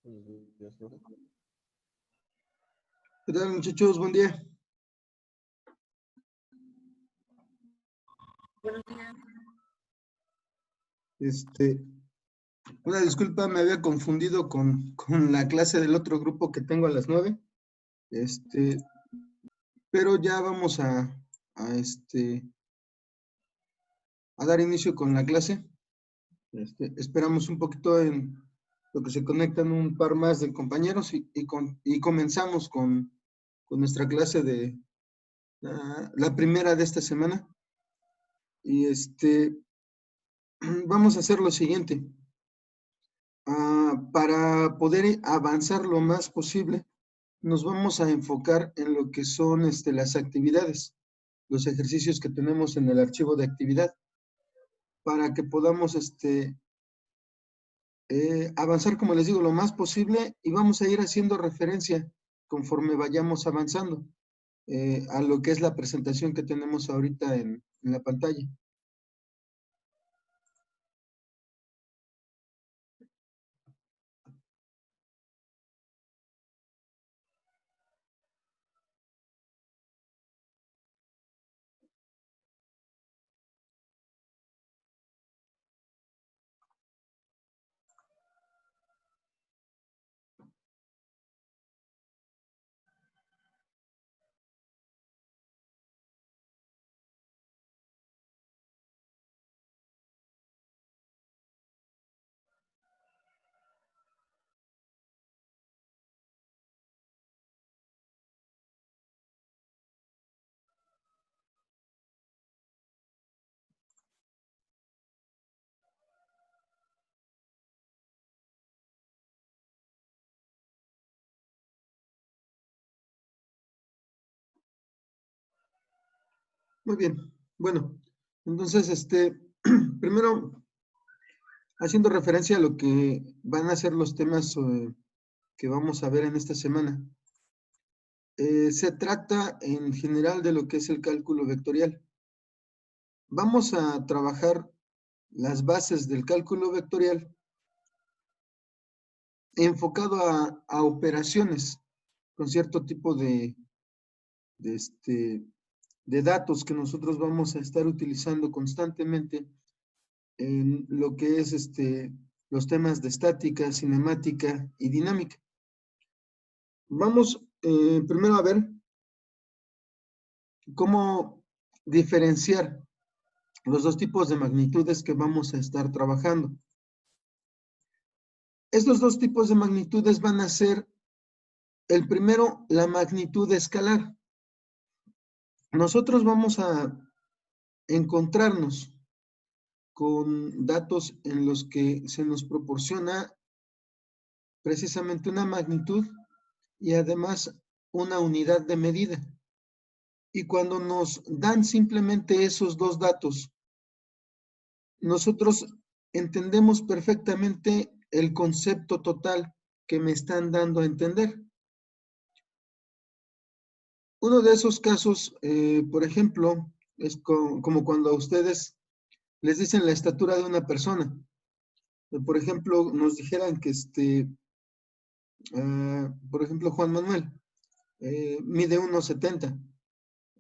Buenos días, profe. ¿Qué tal, muchachos? Buen día. Buenos días. Una disculpa, me había confundido con la clase del otro grupo que tengo a las 9. Pero ya vamos a dar inicio con la clase. Esperamos un poquito en lo que se conectan un par más de compañeros y comenzamos con nuestra clase de la primera de esta semana. Y vamos a hacer lo siguiente. Para poder avanzar lo más posible, nos vamos a enfocar en lo que son las actividades, los ejercicios que tenemos en el archivo de actividad, para que podamos avanzar, como les digo, lo más posible, y vamos a ir haciendo referencia conforme vayamos avanzando a lo que es la presentación que tenemos ahorita en la pantalla. Muy bien. Bueno, entonces, primero, haciendo referencia a lo que van a ser los temas que vamos a ver en esta semana. Se trata en general de lo que es el cálculo vectorial. Vamos a trabajar las bases del cálculo vectorial enfocado a operaciones con cierto tipo de datos que nosotros vamos a estar utilizando constantemente en lo que es los temas de estática, cinemática y dinámica. Vamos primero a ver cómo diferenciar los dos tipos de magnitudes que vamos a estar trabajando. Estos dos tipos de magnitudes van a ser, el primero, la magnitud escalar. Nosotros vamos a encontrarnos con datos en los que se nos proporciona precisamente una magnitud y además una unidad de medida. Y cuando nos dan simplemente esos dos datos, nosotros entendemos perfectamente el concepto total que me están dando a entender. Uno de esos casos, por ejemplo, es como cuando a ustedes les dicen la estatura de una persona. Por ejemplo, nos dijeran que por ejemplo, Juan Manuel mide 1,70.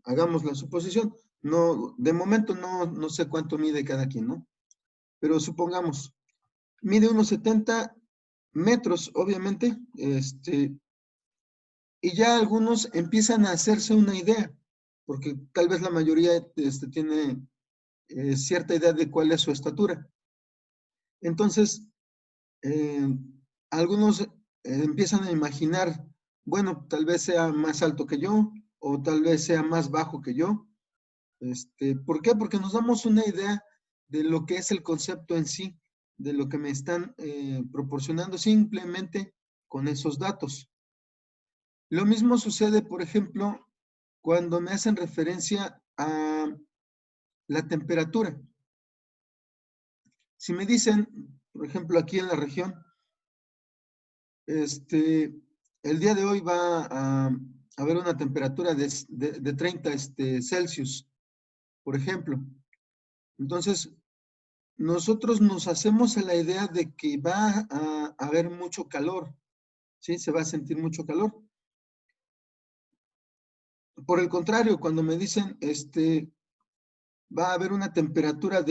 Hagamos la suposición. No, de momento no sé cuánto mide cada quien, ¿no? Pero supongamos, mide 1,70 metros, obviamente, y ya algunos empiezan a hacerse una idea, porque tal vez la mayoría tiene cierta idea de cuál es su estatura. Entonces, algunos empiezan a imaginar, bueno, tal vez sea más alto que yo, o tal vez sea más bajo que yo. ¿Por qué? Porque nos damos una idea de lo que es el concepto en sí, de lo que me están proporcionando simplemente con esos datos. Lo mismo sucede, por ejemplo, cuando me hacen referencia a la temperatura. Si me dicen, por ejemplo, aquí en la región, el día de hoy va a haber una temperatura de 30 Celsius, por ejemplo. Entonces, nosotros nos hacemos a la idea de que va a haber mucho calor ¿sí? Se va a sentir mucho calor. Por el contrario, cuando me dicen, va a haber una temperatura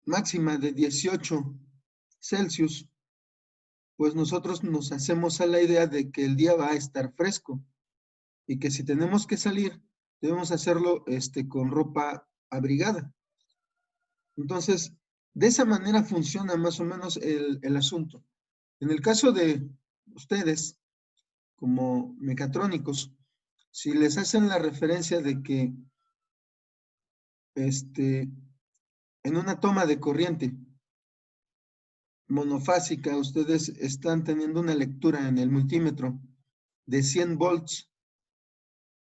máxima de 18 Celsius, pues nosotros nos hacemos a la idea de que el día va a estar fresco y que si tenemos que salir, debemos hacerlo con ropa abrigada. Entonces, de esa manera funciona más o menos el asunto. En el caso de ustedes, como mecatrónicos, si les hacen la referencia de que en una toma de corriente monofásica, ustedes están teniendo una lectura en el multímetro de 100 volts,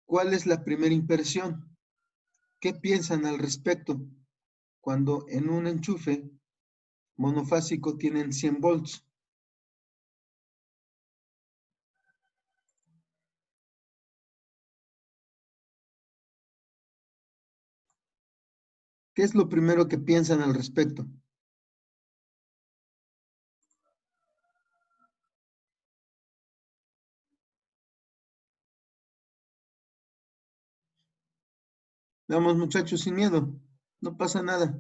¿cuál es la primera impresión? ¿Qué piensan al respecto cuando en un enchufe monofásico tienen 100 volts? ¿Qué es lo primero que piensan al respecto? Vamos, muchachos, sin miedo. No pasa nada.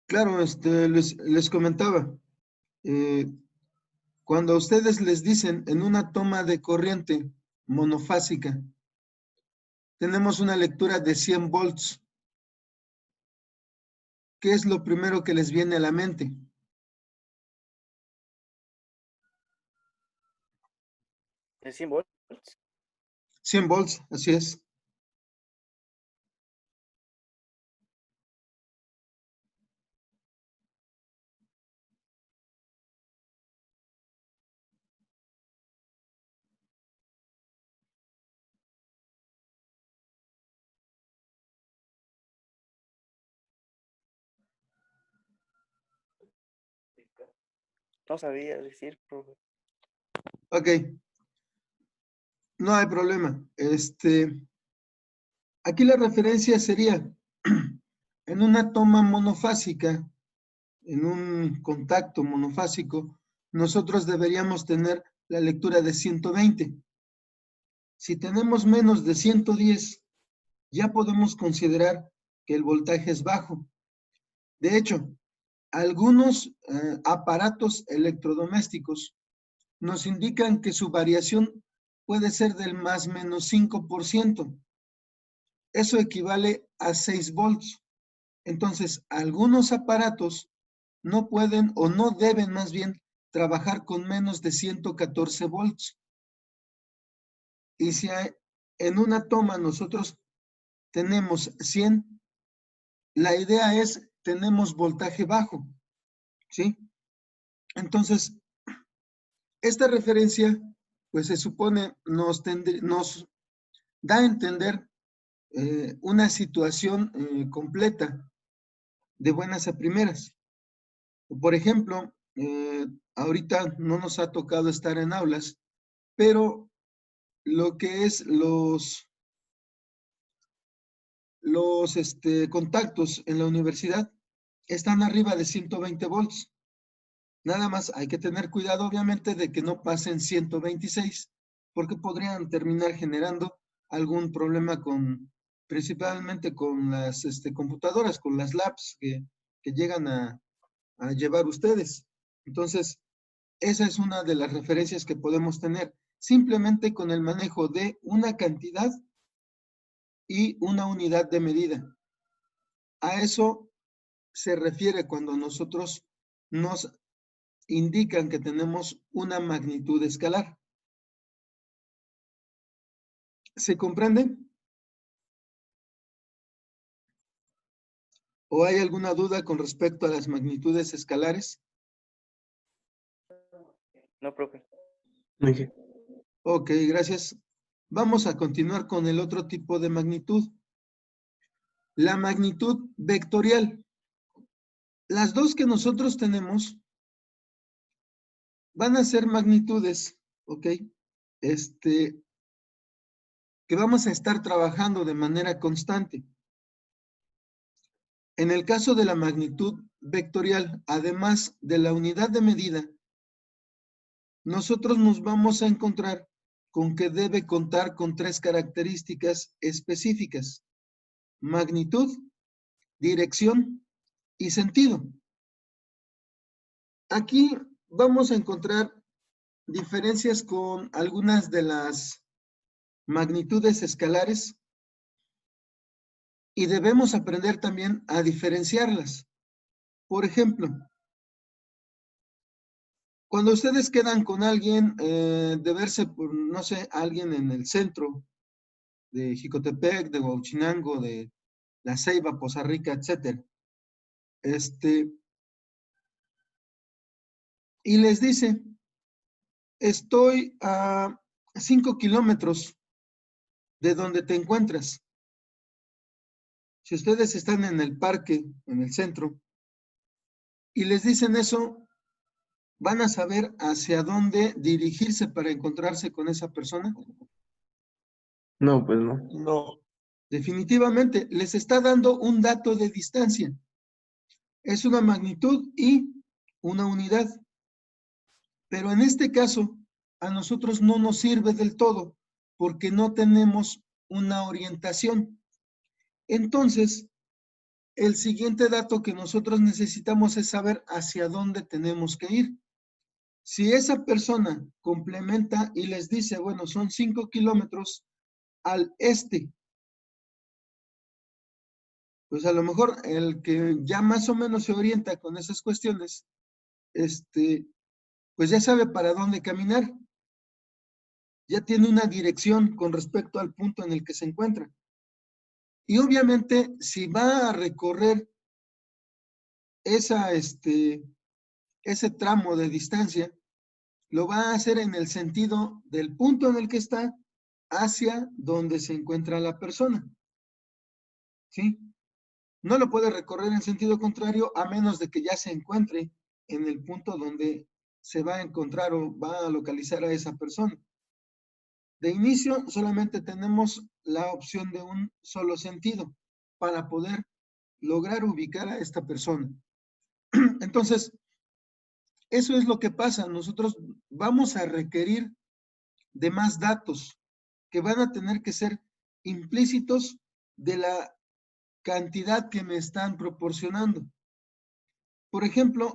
Claro, les comentaba, eh, cuando a ustedes les dicen en una toma de corriente monofásica, tenemos una lectura de 100 volts, ¿qué es lo primero que les viene a la mente? 100 volts. 100 volts, así es. No sabía decir, profe. Ok, no hay problema. Aquí la referencia sería en una toma monofásica, en un contacto monofásico, nosotros deberíamos tener la lectura de 120. Si tenemos menos de 110, ya podemos considerar que el voltaje es bajo. De hecho, algunos aparatos electrodomésticos nos indican que su variación puede ser del más menos 5%. Eso equivale a 6 volts. Entonces, algunos aparatos no pueden o no deben más bien trabajar con menos de 114 volts. Y si en una toma nosotros tenemos 100, la idea es tenemos voltaje bajo, ¿sí? Entonces, esta referencia, pues se supone nos da a entender una situación completa de buenas a primeras. Por ejemplo, ahorita no nos ha tocado estar en aulas, pero lo que es los contactos en la universidad están arriba de 120 volts. Nada más hay que tener cuidado, obviamente, de que no pasen 126, porque podrían terminar generando algún problema principalmente con las computadoras, con las labs que llegan a llevar ustedes. Entonces, esa es una de las referencias que podemos tener, simplemente con el manejo de una cantidad y una unidad de medida. A eso se refiere cuando nosotros nos indican que tenemos una magnitud escalar. ¿Se comprende? ¿O hay alguna duda con respecto a las magnitudes escalares? No, profe. Okay. Ok, gracias. Vamos a continuar con el otro tipo de magnitud. La magnitud vectorial. Las dos que nosotros tenemos van a ser magnitudes, ¿ok? que vamos a estar trabajando de manera constante. En el caso de la magnitud vectorial, además de la unidad de medida, nosotros nos vamos a encontrar con que debe contar con 3 características específicas: magnitud, dirección y sentido. Aquí vamos a encontrar diferencias con algunas de las magnitudes escalares y debemos aprender también a diferenciarlas. Por ejemplo, cuando ustedes quedan con alguien de verse, por, no sé, alguien en el centro de Jicotepec, de Huauchinango, de La Ceiba, Poza Rica, etcétera, y les dice, estoy a 5 kilómetros de donde te encuentras. Si ustedes están en el parque, en el centro, y les dicen eso, ¿van a saber hacia dónde dirigirse para encontrarse con esa persona? No, pues no. No. Definitivamente, les está dando un dato de distancia. Es una magnitud y una unidad. Pero en este caso, a nosotros no nos sirve del todo porque no tenemos una orientación. Entonces, el siguiente dato que nosotros necesitamos es saber hacia dónde tenemos que ir. Si esa persona complementa y les dice, bueno, son 5 kilómetros al este, pues a lo mejor el que ya más o menos se orienta con esas cuestiones, pues ya sabe para dónde caminar, ya tiene una dirección con respecto al punto en el que se encuentra. Y obviamente, si va a recorrer ese tramo de distancia, lo va a hacer en el sentido del punto en el que está hacia donde se encuentra la persona. ¿Sí? No lo puede recorrer en sentido contrario a menos de que ya se encuentre en el punto donde se va a encontrar o va a localizar a esa persona. De inicio solamente tenemos la opción de un solo sentido para poder lograr ubicar a esta persona. Entonces, eso es lo que pasa. Nosotros vamos a requerir de más datos que van a tener que ser implícitos de la cantidad que me están proporcionando. Por ejemplo,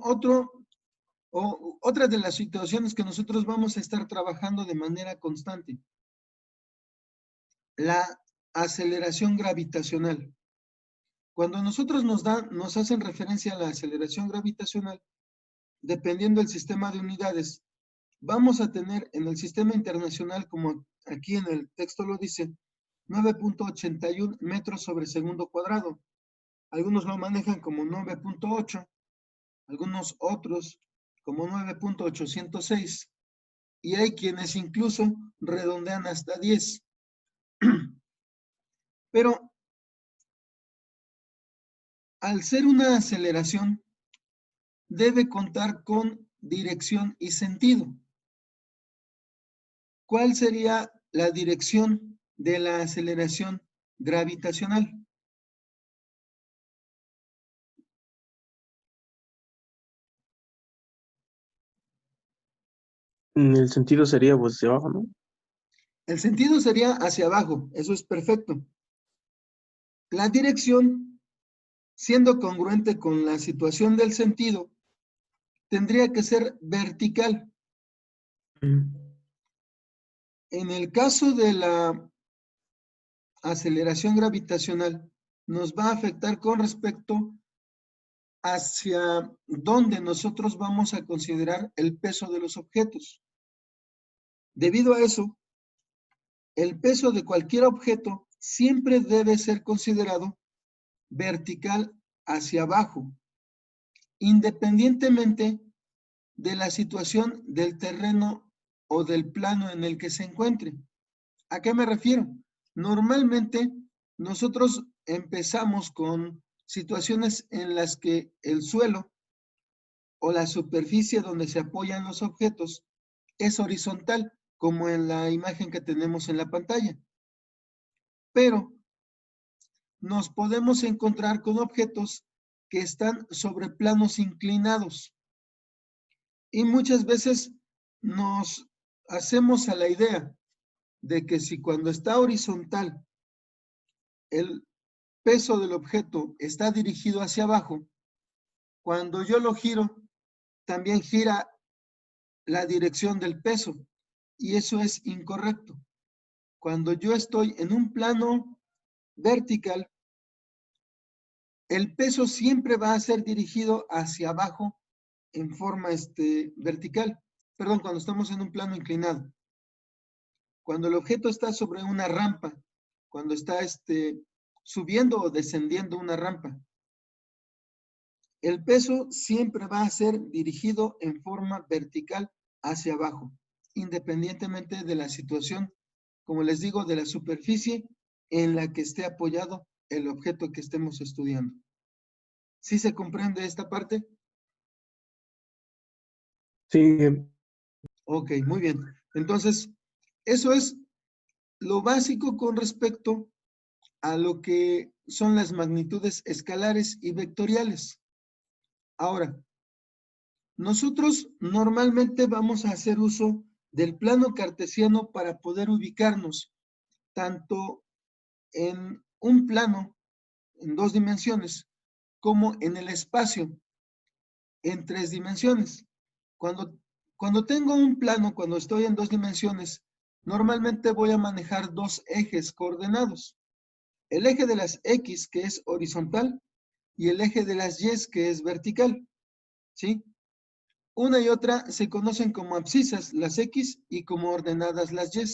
otra de las situaciones que nosotros vamos a estar trabajando de manera constante, la aceleración gravitacional. Cuando nosotros nos hacen referencia a la aceleración gravitacional, dependiendo del sistema de unidades, vamos a tener en el sistema internacional, como aquí en el texto lo dice, 9.81 metros sobre segundo cuadrado. Algunos lo manejan como 9.8, algunos otros como 9.806, y hay quienes incluso redondean hasta 10. Pero al ser una aceleración, debe contar con dirección y sentido. ¿Cuál sería la dirección de la aceleración gravitacional? El sentido sería pues hacia abajo, ¿no? El sentido sería hacia abajo, eso es perfecto. La dirección, siendo congruente con la situación del sentido, tendría que ser vertical. En el caso de la aceleración gravitacional, nos va a afectar con respecto hacia dónde nosotros vamos a considerar el peso de los objetos. Debido a eso, el peso de cualquier objeto siempre debe ser considerado vertical hacia abajo, independientemente de la situación del terreno o del plano en el que se encuentre. ¿A qué me refiero? Normalmente nosotros empezamos con situaciones en las que el suelo o la superficie donde se apoyan los objetos es horizontal, como en la imagen que tenemos en la pantalla. pero nos podemos encontrar con objetos que están sobre planos inclinados. Y muchas veces nos hacemos a la idea de que si cuando está horizontal el peso del objeto está dirigido hacia abajo, cuando yo lo giro, también gira la dirección del peso. Y eso es incorrecto. Cuando yo estoy en un plano vertical, el peso siempre va a ser dirigido hacia abajo en forma vertical. Perdón, cuando estamos en un plano inclinado. Cuando el objeto está sobre una rampa, cuando está subiendo o descendiendo una rampa, el peso siempre va a ser dirigido en forma vertical hacia abajo, independientemente de la situación, como les digo, de la superficie en la que esté apoyado el objeto que estemos estudiando. ¿Sí se comprende esta parte? Sí, Ok, muy bien. Entonces, eso es lo básico con respecto a lo que son las magnitudes escalares y vectoriales. Ahora, nosotros normalmente vamos a hacer uso del plano cartesiano para poder ubicarnos tanto en un plano en 2 dimensiones como en el espacio en 3 dimensiones. Cuando tengo un plano, cuando estoy en 2 dimensiones, normalmente voy a manejar 2 ejes coordenados. El eje de las X, que es horizontal, y el eje de las Y, que es vertical. ¿Sí? Una y otra se conocen como abscisas, las X, y como ordenadas, las Y.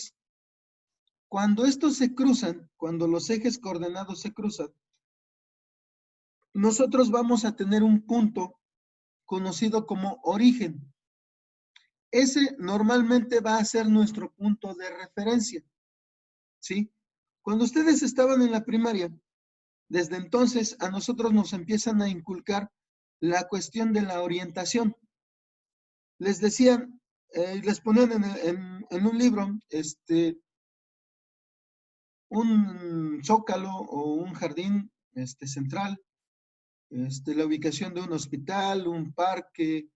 Cuando estos se cruzan, cuando los ejes coordenados se cruzan, nosotros vamos a tener un punto conocido como origen. Ese normalmente va a ser nuestro punto de referencia. ¿Sí? Cuando ustedes estaban en la primaria, desde entonces a nosotros nos empiezan a inculcar la cuestión de la orientación. Les decían, les ponían en un libro, un zócalo o un jardín central, la ubicación de un hospital, un parque,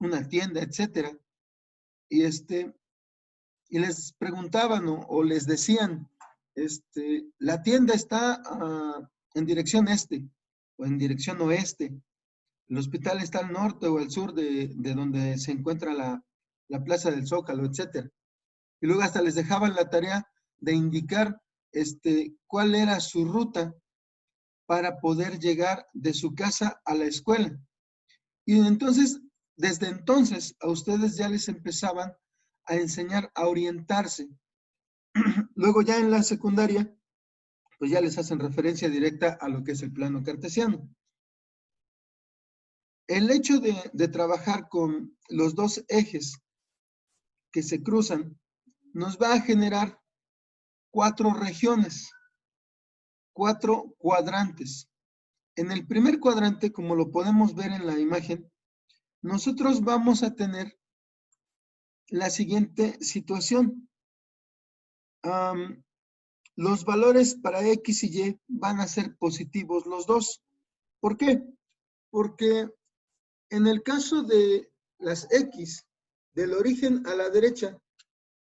una tienda, etcétera. Y les preguntaban o les decían, la tienda está en dirección este o en dirección oeste. El hospital está al norte o al sur de donde se encuentra la plaza del Zócalo, etcétera. Y luego hasta les dejaban la tarea de indicar cuál era su ruta para poder llegar de su casa a la escuela. Y entonces, desde entonces, a ustedes ya les empezaban a enseñar a orientarse. Luego ya en la secundaria, pues ya les hacen referencia directa a lo que es el plano cartesiano. El hecho de trabajar con los 2 ejes que se cruzan nos va a generar 4 regiones, 4 cuadrantes. En el primer cuadrante, como lo podemos ver en la imagen, nosotros vamos a tener la siguiente situación. Los valores para X y Y van a ser positivos los dos. ¿Por qué? Porque en el caso de las X, del origen a la derecha,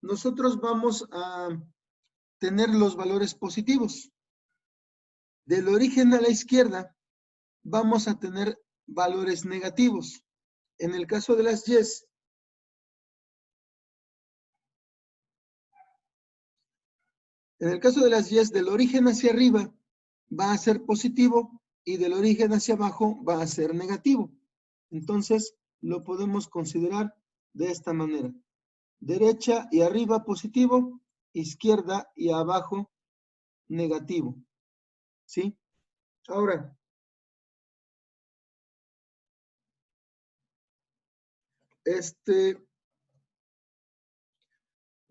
nosotros vamos a tener los valores positivos. Del origen a la izquierda, vamos a tener valores negativos. En el caso de las Y, del origen hacia arriba va a ser positivo y del origen hacia abajo va a ser negativo. Entonces, lo podemos considerar de esta manera. Derecha y arriba positivo, izquierda y abajo negativo. ¿Sí? Ahora,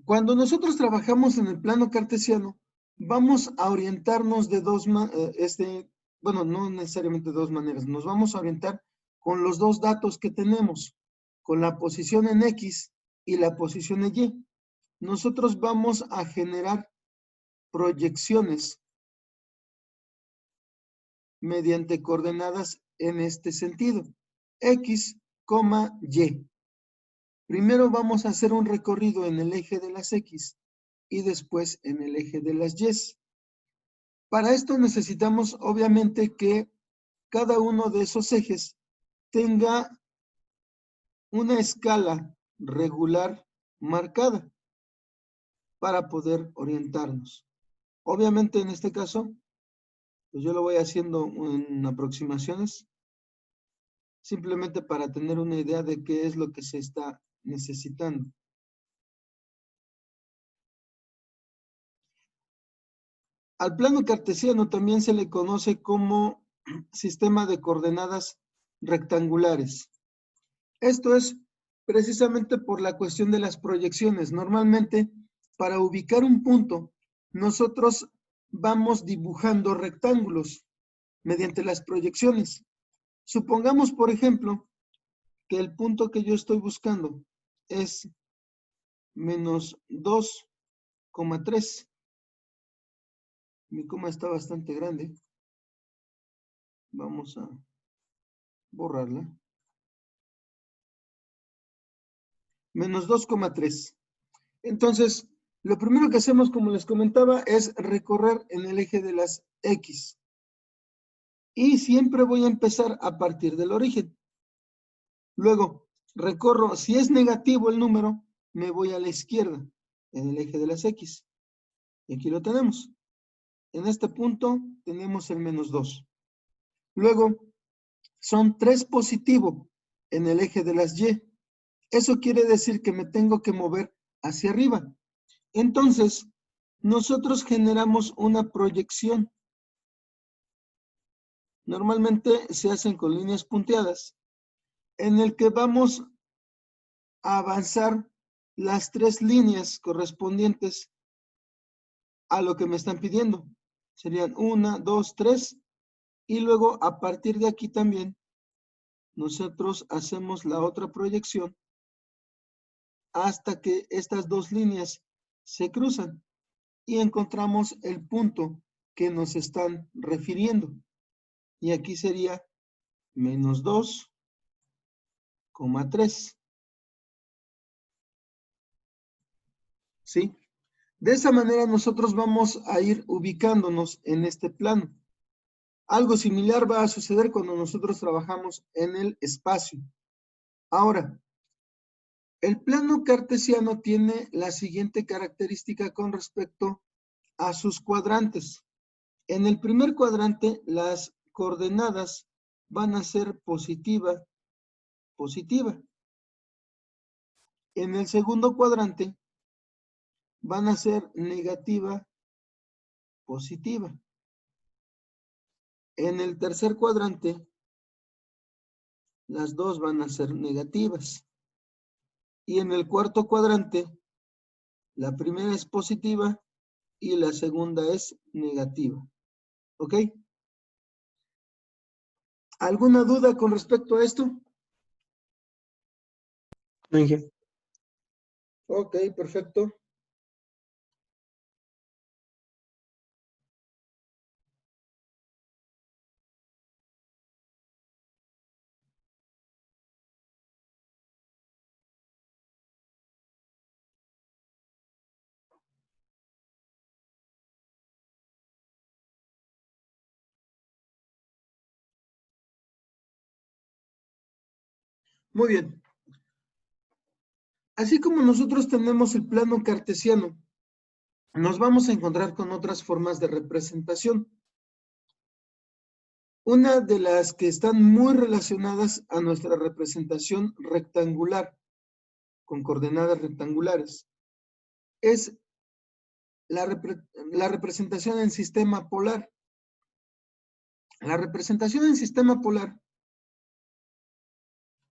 cuando nosotros trabajamos en el plano cartesiano, vamos a orientarnos de bueno, no necesariamente de 2 maneras, nos vamos a orientar con los 2 datos que tenemos, con la posición en X y la posición en Y. Nosotros vamos a generar proyecciones mediante coordenadas en este sentido. X, Y. Primero vamos a hacer un recorrido en el eje de las X y después en el eje de las Y. Para esto necesitamos obviamente que cada uno de esos ejes tenga una escala regular marcada para poder orientarnos. Obviamente en este caso, pues yo lo voy haciendo en aproximaciones, simplemente para tener una idea de qué es lo que se está necesitando. Al plano cartesiano también se le conoce como sistema de coordenadas rectangulares. Esto es precisamente por la cuestión de las proyecciones. Normalmente, para ubicar un punto, nosotros vamos dibujando rectángulos mediante las proyecciones. Supongamos, por ejemplo, que el punto que yo estoy buscando es menos 2,3. Mi coma está bastante grande. Vamos a borrarla. Menos 2,3. Entonces, lo primero que hacemos, como les comentaba, es recorrer en el eje de las X. Y siempre voy a empezar a partir del origen. Luego, recorro, si es negativo el número, me voy a la izquierda, en el eje de las X. Y aquí lo tenemos. En este punto tenemos el menos 2. Luego, son 3 positivo en el eje de las Y. Eso quiere decir que me tengo que mover hacia arriba. Entonces, nosotros generamos una proyección. Normalmente se hacen con líneas punteadas, en el que vamos a avanzar las 3 líneas correspondientes a lo que me están pidiendo. Serían 1, 2, 3, y luego a partir de aquí también nosotros hacemos la otra proyección hasta que estas 2 líneas se cruzan y encontramos el punto que nos están refiriendo. Y aquí sería menos 2,3. ¿Sí? De esa manera nosotros vamos a ir ubicándonos en este plano. Algo similar va a suceder cuando nosotros trabajamos en el espacio. Ahora, el plano cartesiano tiene la siguiente característica con respecto a sus cuadrantes. En el primer cuadrante, las coordenadas van a ser positiva, positiva. En el segundo cuadrante, van a ser negativa, positiva. En el tercer cuadrante, las dos van a ser negativas. Y en el cuarto cuadrante, la primera es positiva y la segunda es negativa. ¿Ok? ¿Alguna duda con respecto a esto? No, Inge. Ok, perfecto. Muy bien. Así como nosotros tenemos el plano cartesiano, nos vamos a encontrar con otras formas de representación. Una de las que están muy relacionadas a nuestra representación rectangular, con coordenadas rectangulares, es la representación en sistema polar. La representación en sistema polar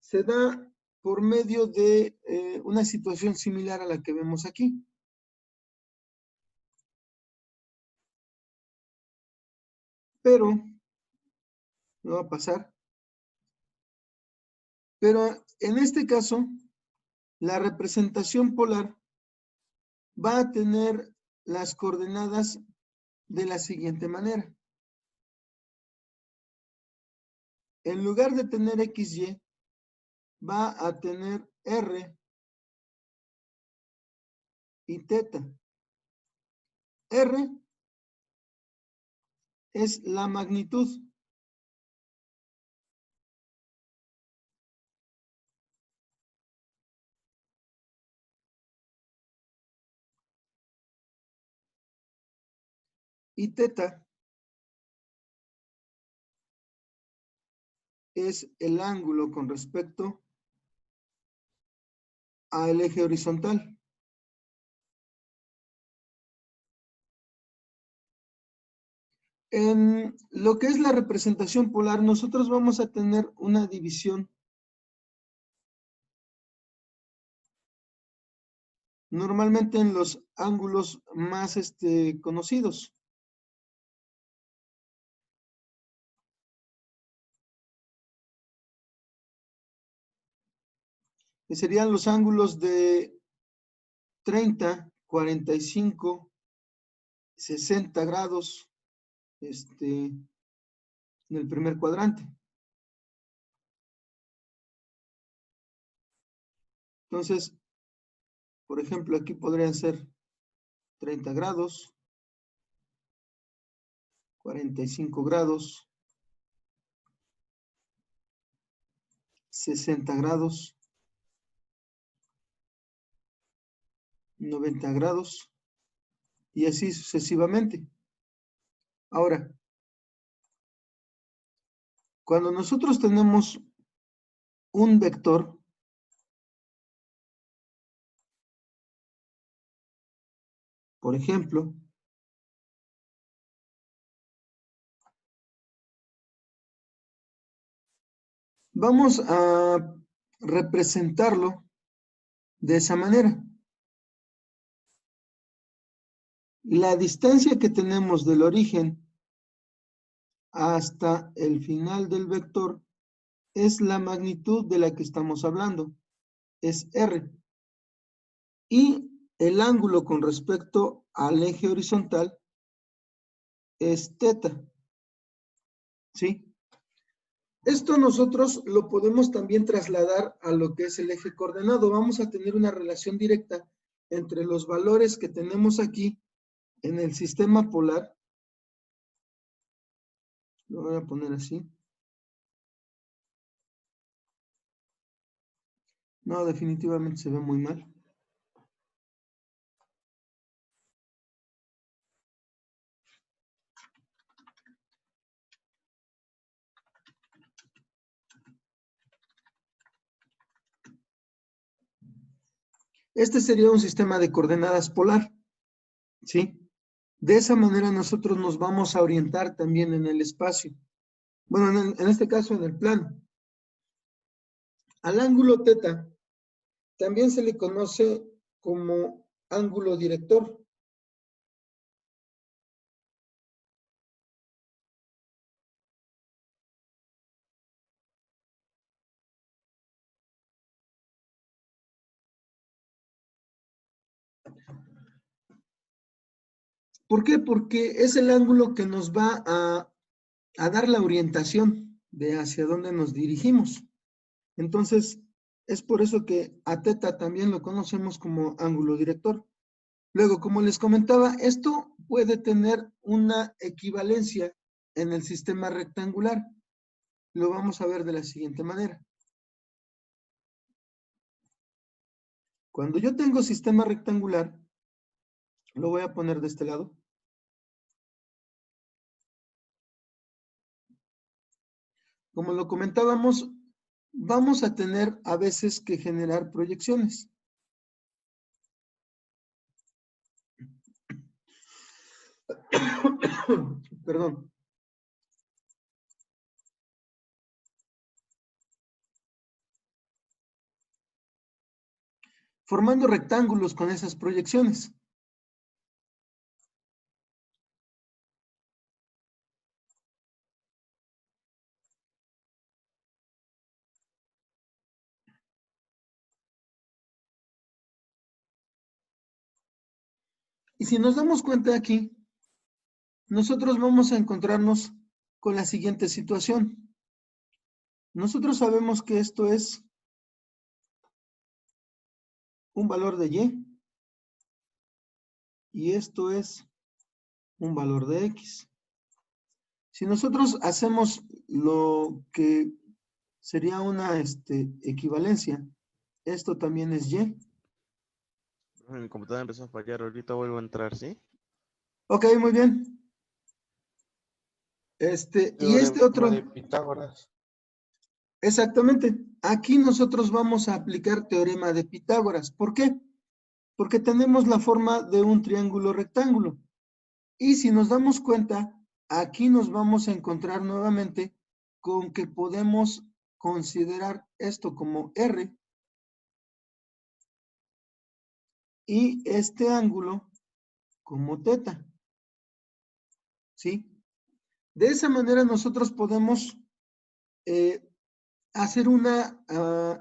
se da por medio de una situación similar a la que vemos aquí. Pero, no va a pasar. Pero en este caso, la representación polar va a tener las coordenadas de la siguiente manera. En lugar de tener XY, va a tener R y teta. R es la magnitud. Y teta es el ángulo con respecto al eje horizontal. En lo que es la representación polar, nosotros vamos a tener una división normalmente en los ángulos más conocidos. Que serían los ángulos de 30, 45, 60 grados en el primer cuadrante. Entonces, por ejemplo, aquí podrían ser 30 grados, 45 grados, 60 grados, 90 grados y así sucesivamente. Ahora, cuando nosotros tenemos un vector, por ejemplo, vamos a representarlo de esa manera. La distancia que tenemos del origen hasta el final del vector es la magnitud de la que estamos hablando, es R. Y el ángulo con respecto al eje horizontal es teta. ¿Sí? Esto nosotros lo podemos también trasladar a lo que es el eje coordenado. Vamos a tener una relación directa entre los valores que tenemos aquí en el sistema polar. Lo voy a poner así. No, definitivamente se ve muy mal. Este sería un sistema de coordenadas polar, ¿sí? De esa manera nosotros nos vamos a orientar también en el espacio. Bueno, en este caso en el plano. Al ángulo teta también se le conoce como ángulo director. ¿Por qué? Porque es el ángulo que nos va a dar la orientación de hacia dónde nos dirigimos. Entonces, es por eso que a teta también lo conocemos como ángulo director. Luego, como les comentaba, esto puede tener una equivalencia en el sistema rectangular. Lo vamos a ver de la siguiente manera. Cuando yo tengo sistema rectangular, lo voy a poner de este lado. Como lo comentábamos, vamos a tener a veces que generar proyecciones. Perdón. Formando rectángulos con esas proyecciones. Y si nos damos cuenta aquí, nosotros vamos a encontrarnos con la siguiente situación. Nosotros sabemos que esto es un valor de y esto es un valor de X. Si nosotros hacemos lo que sería una equivalencia, esto también es Y. Mi computadora empezó a fallar, ahorita vuelvo a entrar, ¿sí? Ok, muy bien. Y este otro, de Pitágoras. exactamente. Aquí nosotros vamos a aplicar teorema de Pitágoras. ¿Por qué? Porque tenemos la forma de un triángulo rectángulo. Y si nos damos cuenta, aquí nos vamos a encontrar nuevamente con que podemos considerar esto como R y este ángulo como teta. ¿Sí? De esa manera nosotros podemos hacer una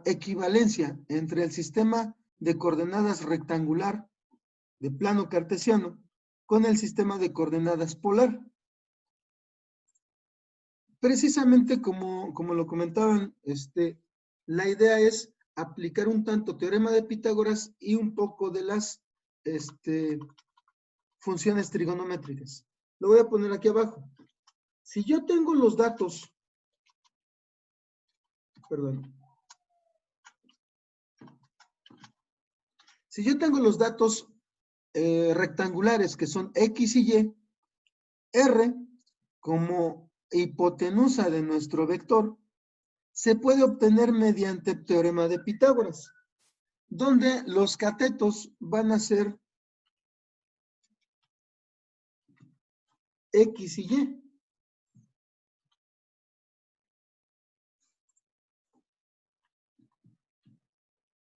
equivalencia entre el sistema de coordenadas rectangular de plano cartesiano con el sistema de coordenadas polar. Precisamente como lo comentaban, la idea es aplicar un tanto teorema de Pitágoras y un poco de las funciones trigonométricas. Lo voy a poner aquí abajo. Si yo tengo los datos, perdón. Si yo tengo los datos rectangulares que son X y Y, R como hipotenusa de nuestro vector, se puede obtener mediante teorema de Pitágoras, donde los catetos van a ser X y Y.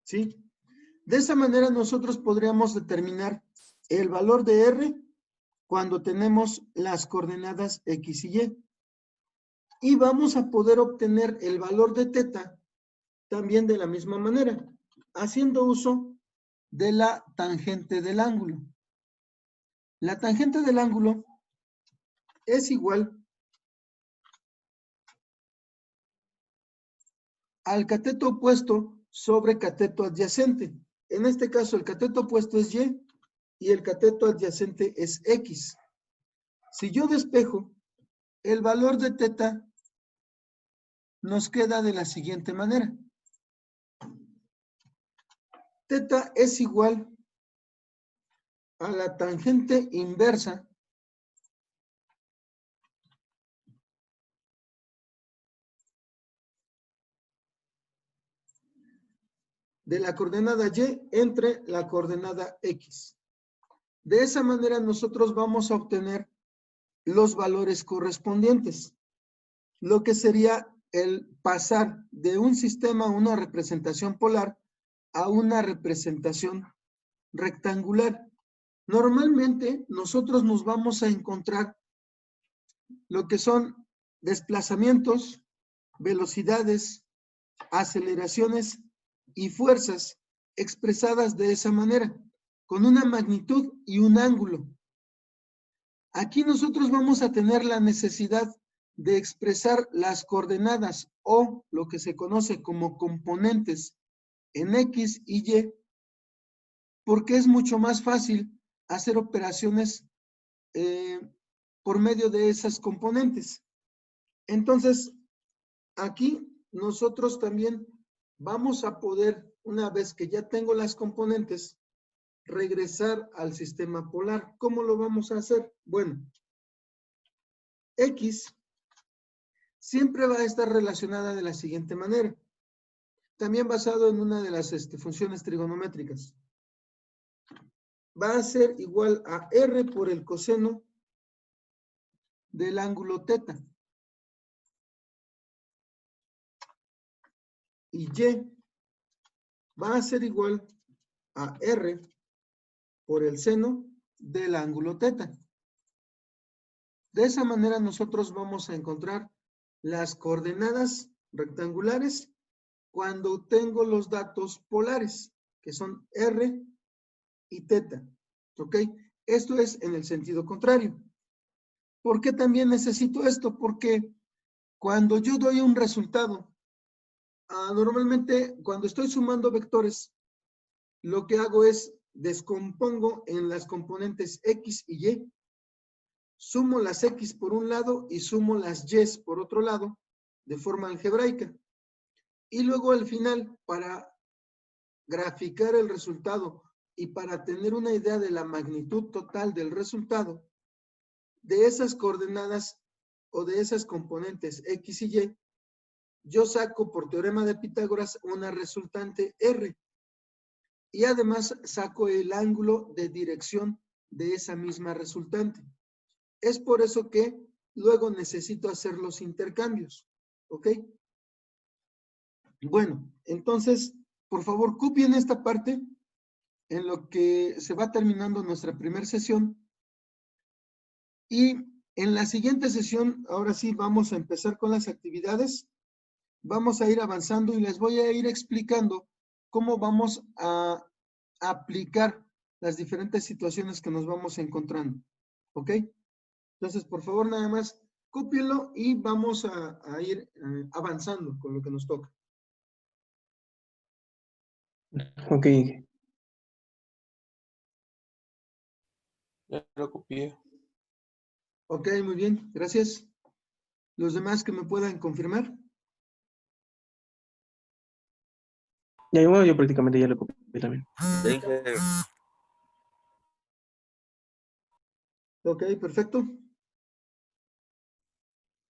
¿Sí? De esa manera nosotros podríamos determinar el valor de R cuando tenemos las coordenadas X y Y. Y vamos a poder obtener el valor de teta también de la misma manera, haciendo uso de la tangente del ángulo. La tangente del ángulo es igual al cateto opuesto sobre cateto adyacente. En este caso, el cateto opuesto es Y y el cateto adyacente es X. Si yo despejo, el valor de teta nos queda de la siguiente manera. Teta es igual a la tangente inversa de la coordenada Y entre la coordenada X. De esa manera nosotros vamos a obtener los valores correspondientes, lo que sería el pasar de un sistema, una representación polar, a una representación rectangular. Normalmente nosotros nos vamos a encontrar lo que son desplazamientos, velocidades, aceleraciones y fuerzas expresadas de esa manera, con una magnitud y un ángulo. Aquí nosotros vamos a tener la necesidad de expresar las coordenadas o lo que se conoce como componentes en X y Y, porque es mucho más fácil hacer operaciones por medio de esas componentes. Entonces, aquí nosotros también vamos a poder, una vez que ya tengo las componentes, regresar al sistema polar. ¿Cómo lo vamos a hacer? Bueno, X siempre va a estar relacionada de la siguiente manera. También basado en una de las funciones trigonométricas. Va a ser igual a R por el coseno del ángulo teta. Y Y va a ser igual a R por el seno del ángulo teta. De esa manera nosotros vamos a encontrar las coordenadas rectangulares cuando tengo los datos polares, que son R y teta. ¿Ok? Esto es en el sentido contrario. ¿Por qué también necesito esto? Porque cuando yo doy un resultado, normalmente cuando estoy sumando vectores, lo que hago es descompongo en las componentes X y Y, sumo las X por un lado y sumo las Y por otro lado, de forma algebraica. Y luego al final, para graficar el resultado y para tener una idea de la magnitud total del resultado, de esas coordenadas o de esas componentes X y Y, yo saco por teorema de Pitágoras una resultante R. Y además saco el ángulo de dirección de esa misma resultante. Es por eso que luego necesito hacer los intercambios. ¿Ok? Bueno, entonces, por favor, copien esta parte en lo que se va terminando nuestra primera sesión. Y en la siguiente sesión, ahora sí, vamos a empezar con las actividades. Vamos a ir avanzando y les voy a ir explicando cómo vamos a aplicar las diferentes situaciones que nos vamos encontrando. ¿Ok? Entonces, por favor, nada más, cópienlo y vamos a ir avanzando con lo que nos toca. Ok, Inge. Ya lo copié. Ok, muy bien, gracias. ¿Los demás que me puedan confirmar? Ya, bueno, yo prácticamente ya lo copié también. Ya dije, Ok, perfecto.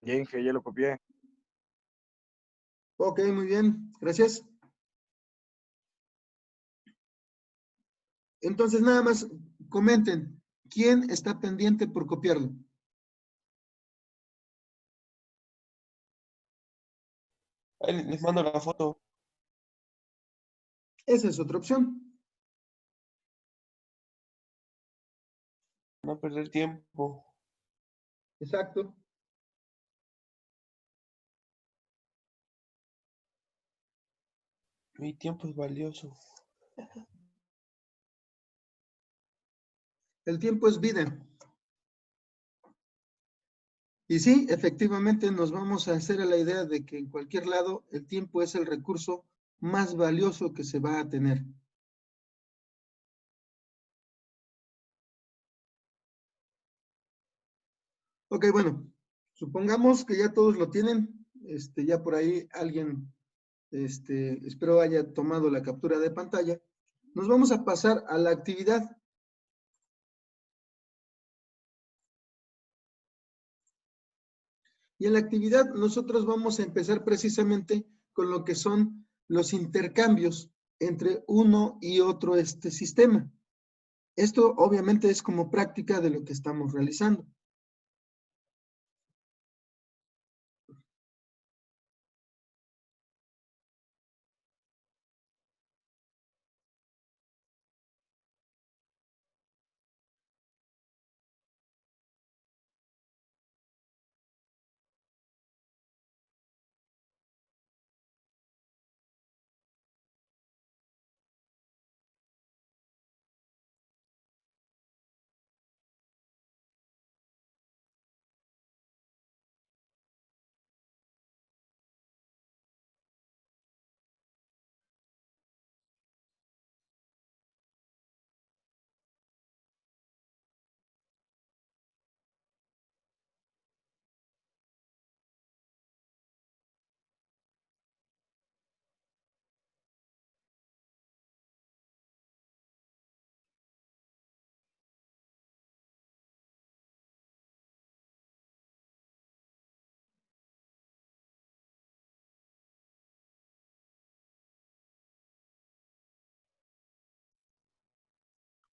Ya Inge, ya lo copié. Ok, muy bien, gracias. Entonces, nada más comenten, ¿quién está pendiente por copiarlo? Ahí les mando la foto. Esa es otra opción. No perder tiempo. Exacto. Mi tiempo es valioso. El tiempo es vida. Y sí, efectivamente nos vamos a hacer a la idea de que en cualquier lado el tiempo es el recurso más valioso que se va a tener. Ok, bueno, supongamos que ya todos lo tienen. Ya por ahí alguien, espero haya tomado la captura de pantalla. Nos vamos a pasar a la actividad. Y en la actividad nosotros vamos a empezar precisamente con lo que son los intercambios entre uno y otro sistema. Esto obviamente es como práctica de lo que estamos realizando.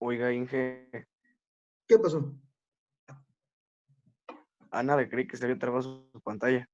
Oiga, Inge, ¿Qué pasó? Ana le creí que se había trabado su pantalla.